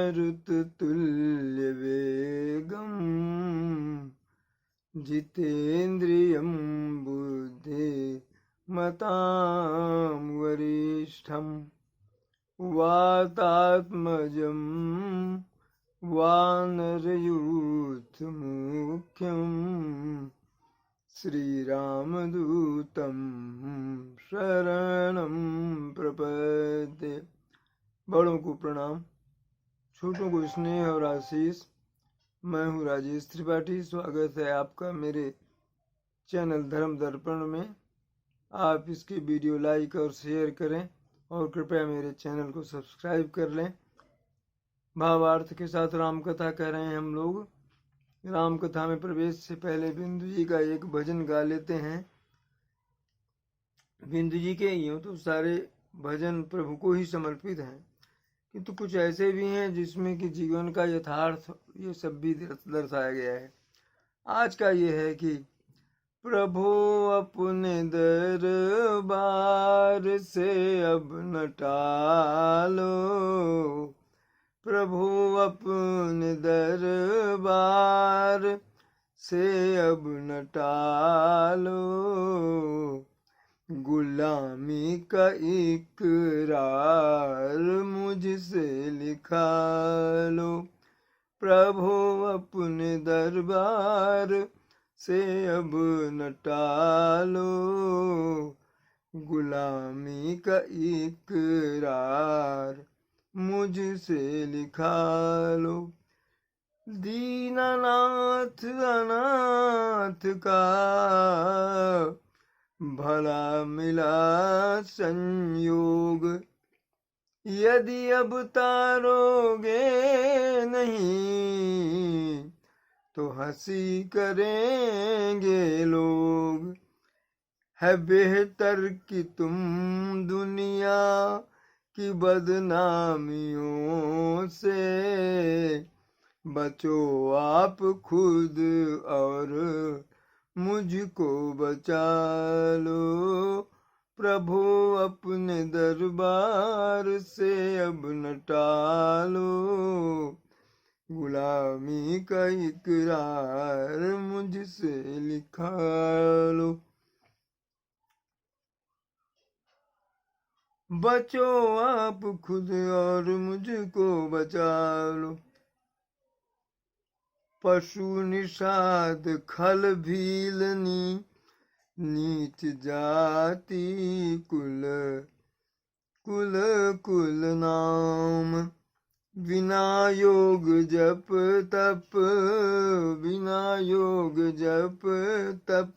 मारुततुल्य वेगं जितेन्द्रियं बुद्धिमतां वरिष्ठं वातात्मजं वानरयूथमुख्यं श्रीरामदूतं शरणं प्रपद्ये। बड़ों को प्रणाम, छोटों को स्नेह और आशीष। मैं हूँ राजेश त्रिपाठी। स्वागत है आपका मेरे चैनल धर्म दर्पण में। आप इसकी वीडियो लाइक और शेयर करें और कृपया मेरे चैनल को सब्सक्राइब कर लें। भावार्थ के साथ राम कथा कह रहे हैं हम लोग। राम कथा में प्रवेश से पहले बिंदु जी का एक भजन गा लेते हैं। बिंदु जी के यूँ तो सारे भजन प्रभु को ही समर्पित हैं, किंतु कुछ ऐसे भी हैं जिसमें कि जीवन का यथार्थ ये सब भी दर्शाया गया है। आज का ये है कि प्रभु अपने दरबार से अब न टालो, प्रभु अपने दरबार से अब न टालो, गुलामी का इकरार मुझसे लिखा लो, प्रभु अपने दरबार से अब न टालो, गुलामी का इकरार मुझसे लिखा लो। दीनानाथ अनाथ का भला मिला संयोग, यदि अब तारोगे नहीं तो हंसी करेंगे लोग। है बेहतर कि तुम दुनिया की बदनामियों से बचो आप खुद और मुझको बचा लो, प्रभु अपने दरबार से अब न टालो, गुलामी का इकरार मुझसे लिखा लो। बचो आप खुद और मुझको बचा लो। पशु निषाद खल भीलनी नीच जाति कुल कुल कुल नाम, बिना योग जप तप बिना योग जप तप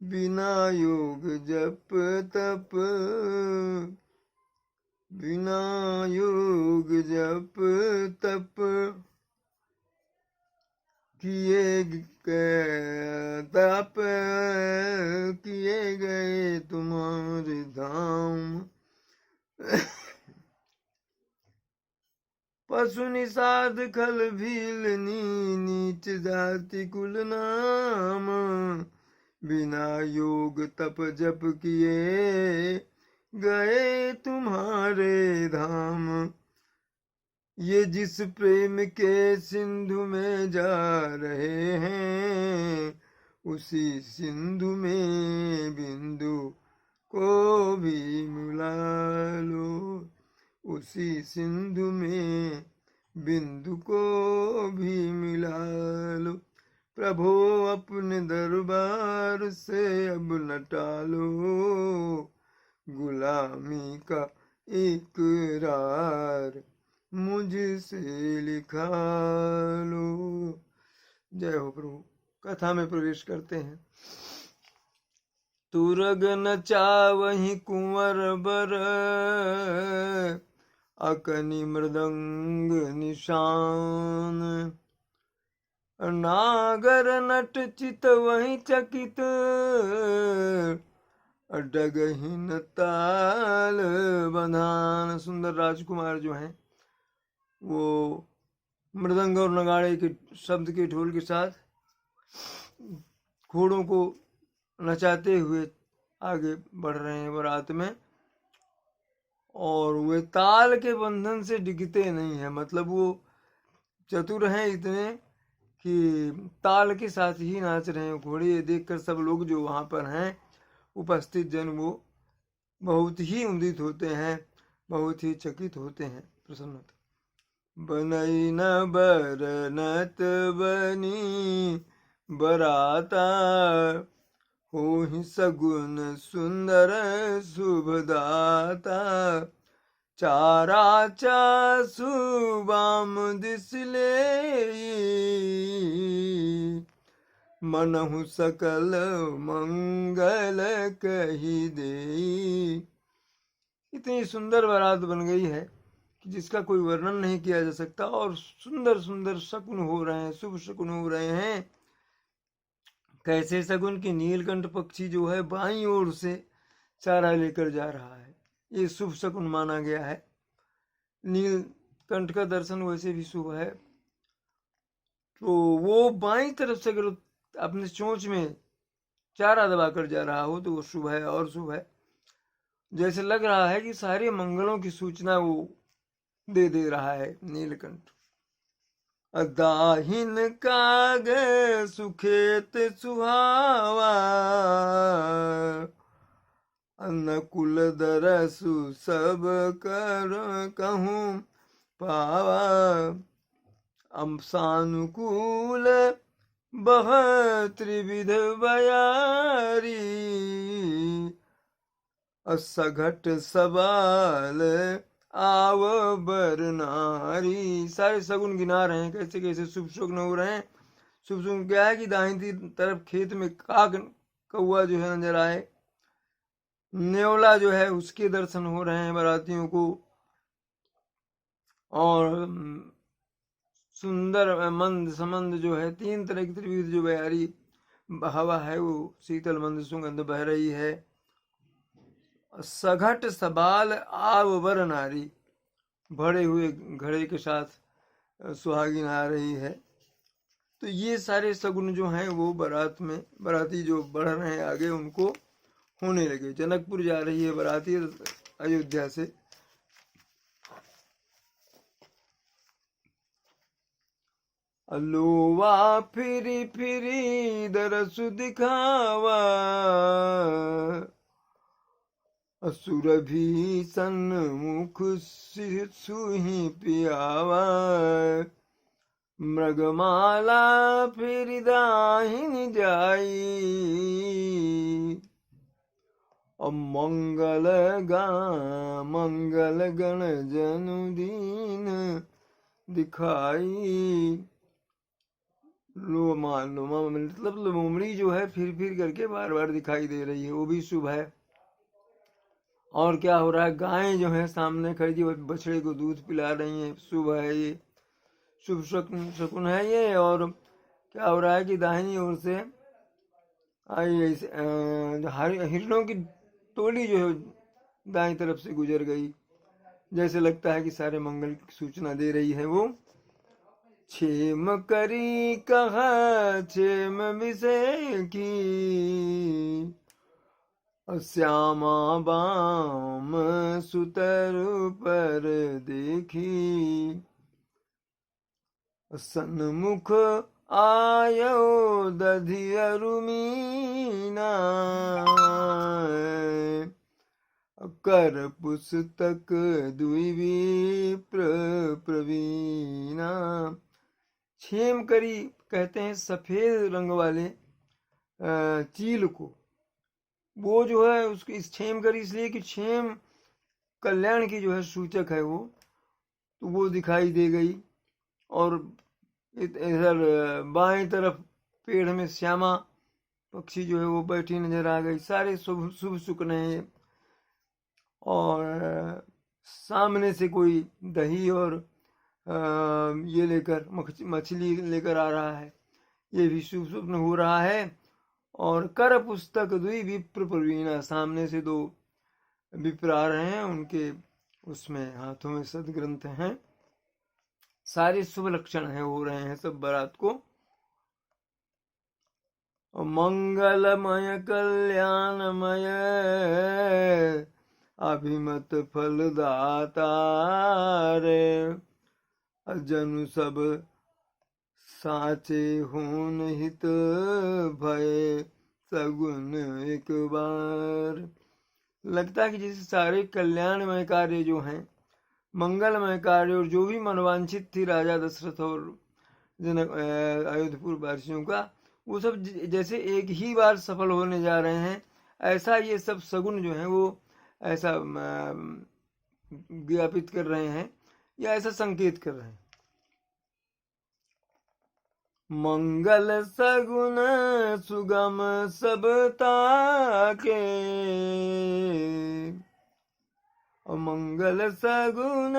बिना योग जप तप बिना योग जप तप किए तप किए गए तुम्हारे धाम। पशु निषाद खल भीलनी नीच जाति कुल नाम, बिना योग तप जप किए गए तुम्हारे धाम। ये जिस प्रेम के सिंधु में जा रहे हैं, उसी सिंधु में बिंदु को भी मिला लो, उसी सिंधु में बिंदु को भी मिला लो, प्रभु अपने दरबार से अब न टालो, गुलामी का इकरार मुझसे लिखा लो। जय हो प्रभु। कथा में प्रवेश करते हैं। तुरग न चावहि कुंवर बर, अकनि मृदंग निशान, नागर नट चित वही चकित, डगहि न ताल बंधान। सुंदर राजकुमार जो हैं वो मृदंग और नगाड़े के शब्द के ढोल के साथ घोड़ों को नचाते हुए आगे बढ़ रहे हैं बारात में, और वे ताल के बंधन से डिगते नहीं है, मतलब वो चतुर हैं इतने कि ताल के साथ ही नाच रहे हैं घोड़े। ये देखकर सब लोग जो वहाँ पर हैं उपस्थित जन वो बहुत ही उदित होते हैं, बहुत ही चकित होते हैं, प्रसन्न होते हैं। बनई न बरनत बनी बराता, होहि सगुन सुंदर शुभदाता, चारा चासु बाम दिसले, मनहु सकल मंगल कही देई। इतनी सुंदर बारात बन गई है कि जिसका कोई वर्णन नहीं किया जा सकता, और सुंदर सुंदर शकुन हो रहे हैं, शुभ शकुन हो रहे हैं। कैसे शकुन की नीलकंठ पक्षी जो है बाईं ओर से चारा लेकर जा रहा है, ये शुभ शकुन माना गया है। नीलकंठ का दर्शन वैसे भी शुभ है, तो वो बाईं तरफ से अगर अपने चोंच में चारा दबाकर जा रहा हो तो वो शुभ है और शुभ है। जैसे लग रहा है कि सारे मंगलों की सूचना वो दे रहा है नीलकंठ। दाहिन काग सुखेत सुहावा, अनुकूल दरसु सब कर कहूँ पावा, सानुकूल बह त्रिविध बयारी, असघट सवाल आव बर नारी। सारे सगुन गिना रहे हैं कैसे कैसे शुभ शकुन हो रहे हैं। शुभ शकुन क्या है कि दाहिनी तरफ खेत में काग कौआ जो है नजर आए, नेवला जो है उसके दर्शन हो रहे हैं बारातियों को, और सुंदर मंद समंद जो है, तीन तरह की त्रिविध जो बयारी हवा है वो शीतल मंद सुगंध बह रही है। सघट सबाल आव बर नारी, भरे हुए घड़े के साथ सुहागिन आ रही है। तो ये सारे सगुन जो हैं वो बारात में, बाराती जो बढ़ रहे हैं आगे उनको होने लगे। जनकपुर जा रही है बाराती अयोध्या से। अलोवा फिरी फिरी दरसु दिखावा, असुर भी सन्मुख सुही पियावा, मृगमाला फिर दाहिन जाई, मंगल गण जनु दीन दिखाई। लोमा मतलब लोमड़ी जो है फिर फिर करके बार बार दिखाई दे रही है, वो भी शुभ है। और क्या हो रहा है, गायें जो है सामने खड़ी बछड़े को दूध पिला रही हैं, शुभ है ये, शुभ शकुन है ये। और क्या हो रहा है कि दाहिनी ओर से हिरणों की टोली जो है दाईं तरफ से गुजर गई, जैसे लगता है कि सारे मंगल की सूचना दे रही है वो। क्षेम करी कहा क्षेम विषय की, श्यामा बाम सुतर पर देखी, सन्मुख आयो दधियरु मीना, कर पुस्तक दुई विप्र प्रवीणा। क्षेम करी कहते हैं सफेद रंग वाले चील को, वो जो है उसकी इस क्षेम करी इसलिए कि क्षेम कल्याण की जो है सूचक है वो, तो वो दिखाई दे गई। और इधर बाएं तरफ पेड़ में श्यामा पक्षी जो है वो बैठी नजर आ गई। सारे शुभ शुभ शुक्न हैं। और सामने से कोई दही और ये लेकर मछली लेकर आ रहा है, ये भी शुभ शुक्न हो रहा है। और कर पुस्तक दुई विप्र प्रवीणा, सामने से दो विप्र आ रहे हैं, उनके उसमें हाथों में सदग्रंथ हैं। सारे शुभ लक्षण है हो रहे हैं सब बारात को। मंगलमय कल्याणमय अभिमत फलदाता रे। जनु सब साचे होन हित भय सगुन एक बार। लगता है कि जैसे सारे कल्याणमय कार्य जो हैं, मंगलमय कार्य, और जो भी मनवांछित थी राजा दशरथ और जनक अयोध्यपुर वासियों का, वो सब जैसे एक ही बार सफल होने जा रहे हैं, ऐसा ये सब सगुन जो हैं वो ऐसा ज्ञापित कर रहे हैं या ऐसा संकेत कर रहे हैं। मंगल सगुन सुगम सबता के, मंगल सगुन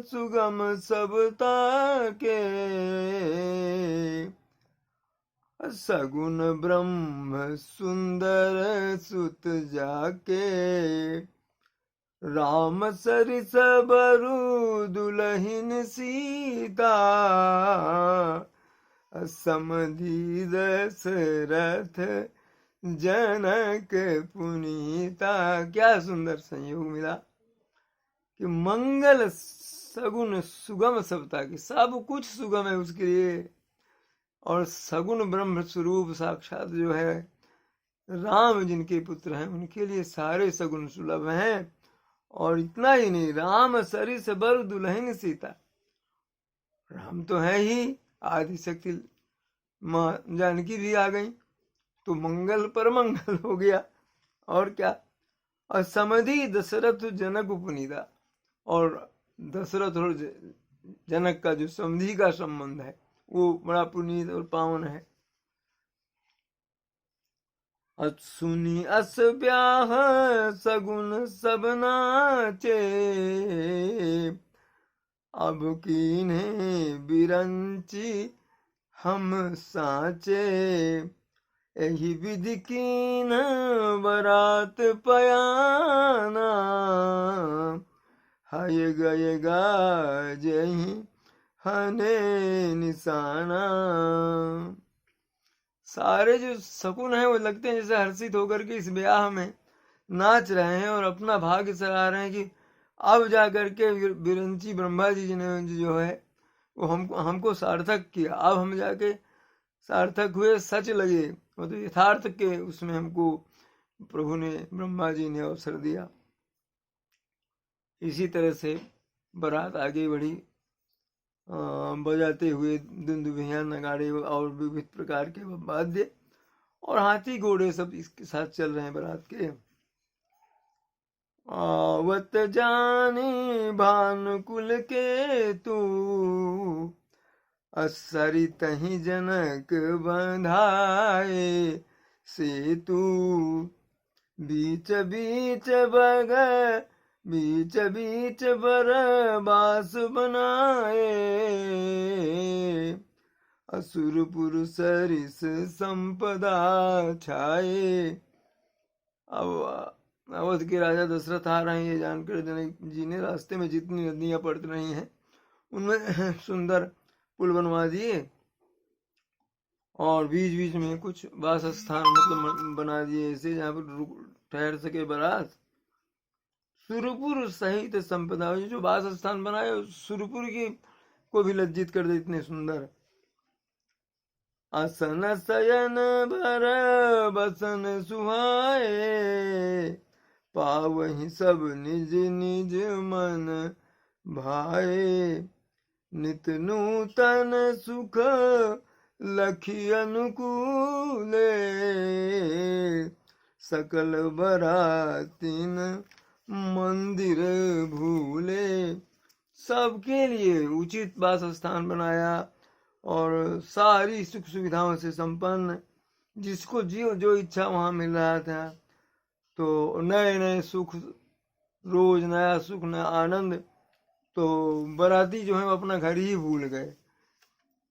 सुगम सबता के, सगुन ब्रह्म सुंदर सुत जाके, राम सरिस बरु दुलहिन सीता, समधि दशरथ जनक पुनीता। क्या सुंदर संयोग मिला कि मंगल सगुन सुगम सबता की, सब कुछ सुगम है उसके लिए, और सगुन ब्रह्म स्वरूप साक्षात जो है राम जिनके पुत्र हैं उनके लिए सारे सगुन सुलभ हैं। और इतना ही नहीं, राम सरिस बर दुल्हन सीता, राम तो है ही, आदिशक्ति माँ जानकी भी आ गई, तो मंगल पर मंगल हो गया। और क्या, और समधि दशरथ जनक पुनीता, और दशरथ और जनक का जो समधि का संबंध है वो बड़ा पुनीत और पावन है। सुनी अस ब्याह सगुन सब नाचे, अब कीन्हे बिरंची हम साचे, यही विधि कीन बरात पयाना, हाय गए गाजही हने निशाना। सारे जो शकुन हैं वो लगते हैं जैसे हर्षित होकर के इस ब्याह में नाच रहे हैं और अपना भाग्य सराह रहे हैं कि अब जा करके बिरंची ब्रह्मा जी ने जो है वो हमको सार्थक किया, अब हम जाके सार्थक हुए, सच लगे, वो तो यथार्थ के उसमें हमको प्रभु ने, ब्रह्मा जी ने अवसर दिया। इसी तरह से बारात आगे बढ़ी, बजाते हुए दुंदुभियां, नगाड़े और विविध प्रकार के वाद्य, और हाथी घोड़े सब इसके साथ चल रहे हैं बारात के। आवत जानी भानुकुल के तू, असरी तही जनक बंधाए सेतु, बीच बीच बग बीच बीच बरबास बनाए, असुरपुर सरिस संपदा छाए। अब अवध के राजा दशरथ आ रहे हैं, ये जानकर जनक जी ने रास्ते में जितनी नदियां पड़ रही हैं उनमें सुंदर पुल बनवा दिए, और बीच बीच में कुछ वास स्थान मतलब बना दिए ऐसे जहाँ पर ठहर सके बारात। सुरपुर सहित संपदा, जो वास स्थान बनाए सुरपुर की को भी लज्जित कर दे, इतने सुंदर। आसन शयन भर बसन सुहाए, पावहि सब निज निज मन भाए, नित नूतन सुख लखी अनुकूले, सकल बरातिन मंदिर भूले। सबके लिए उचित वास स्थान बनाया और सारी सुख सुविधाओं से संपन्न, जिसको जो इच्छा वहां मिल रहा था, तो नए नए सुख, रोज नया सुख, नया आनंद। तो बाराती जो है वो अपना घर ही भूल गए,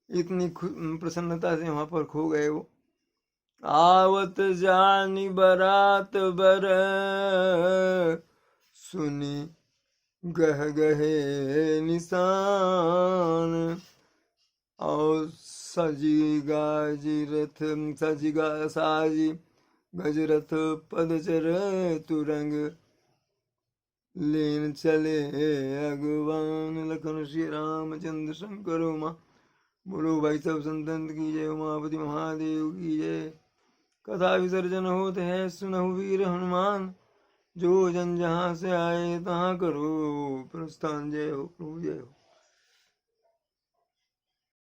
इतनी प्रसन्नता से वहां पर खो गए वो। आवत जानी बारात बर, सुनी गह गहे निशान, और सजी गाजी रथ, सजिगा साजी गजरथ पदचर तुरंग, लेन चले अगवान लखन श्री रामचंद्र शंकर उमा। बोलो भाई सब संतन की जय, उमापति महादेव की जय। कथा विसर्जन होते है सुनहु वीर हनुमान, जो जन जहाँ से आए तहाँ करो प्रस्थान। जय हो प्रभु जय हो।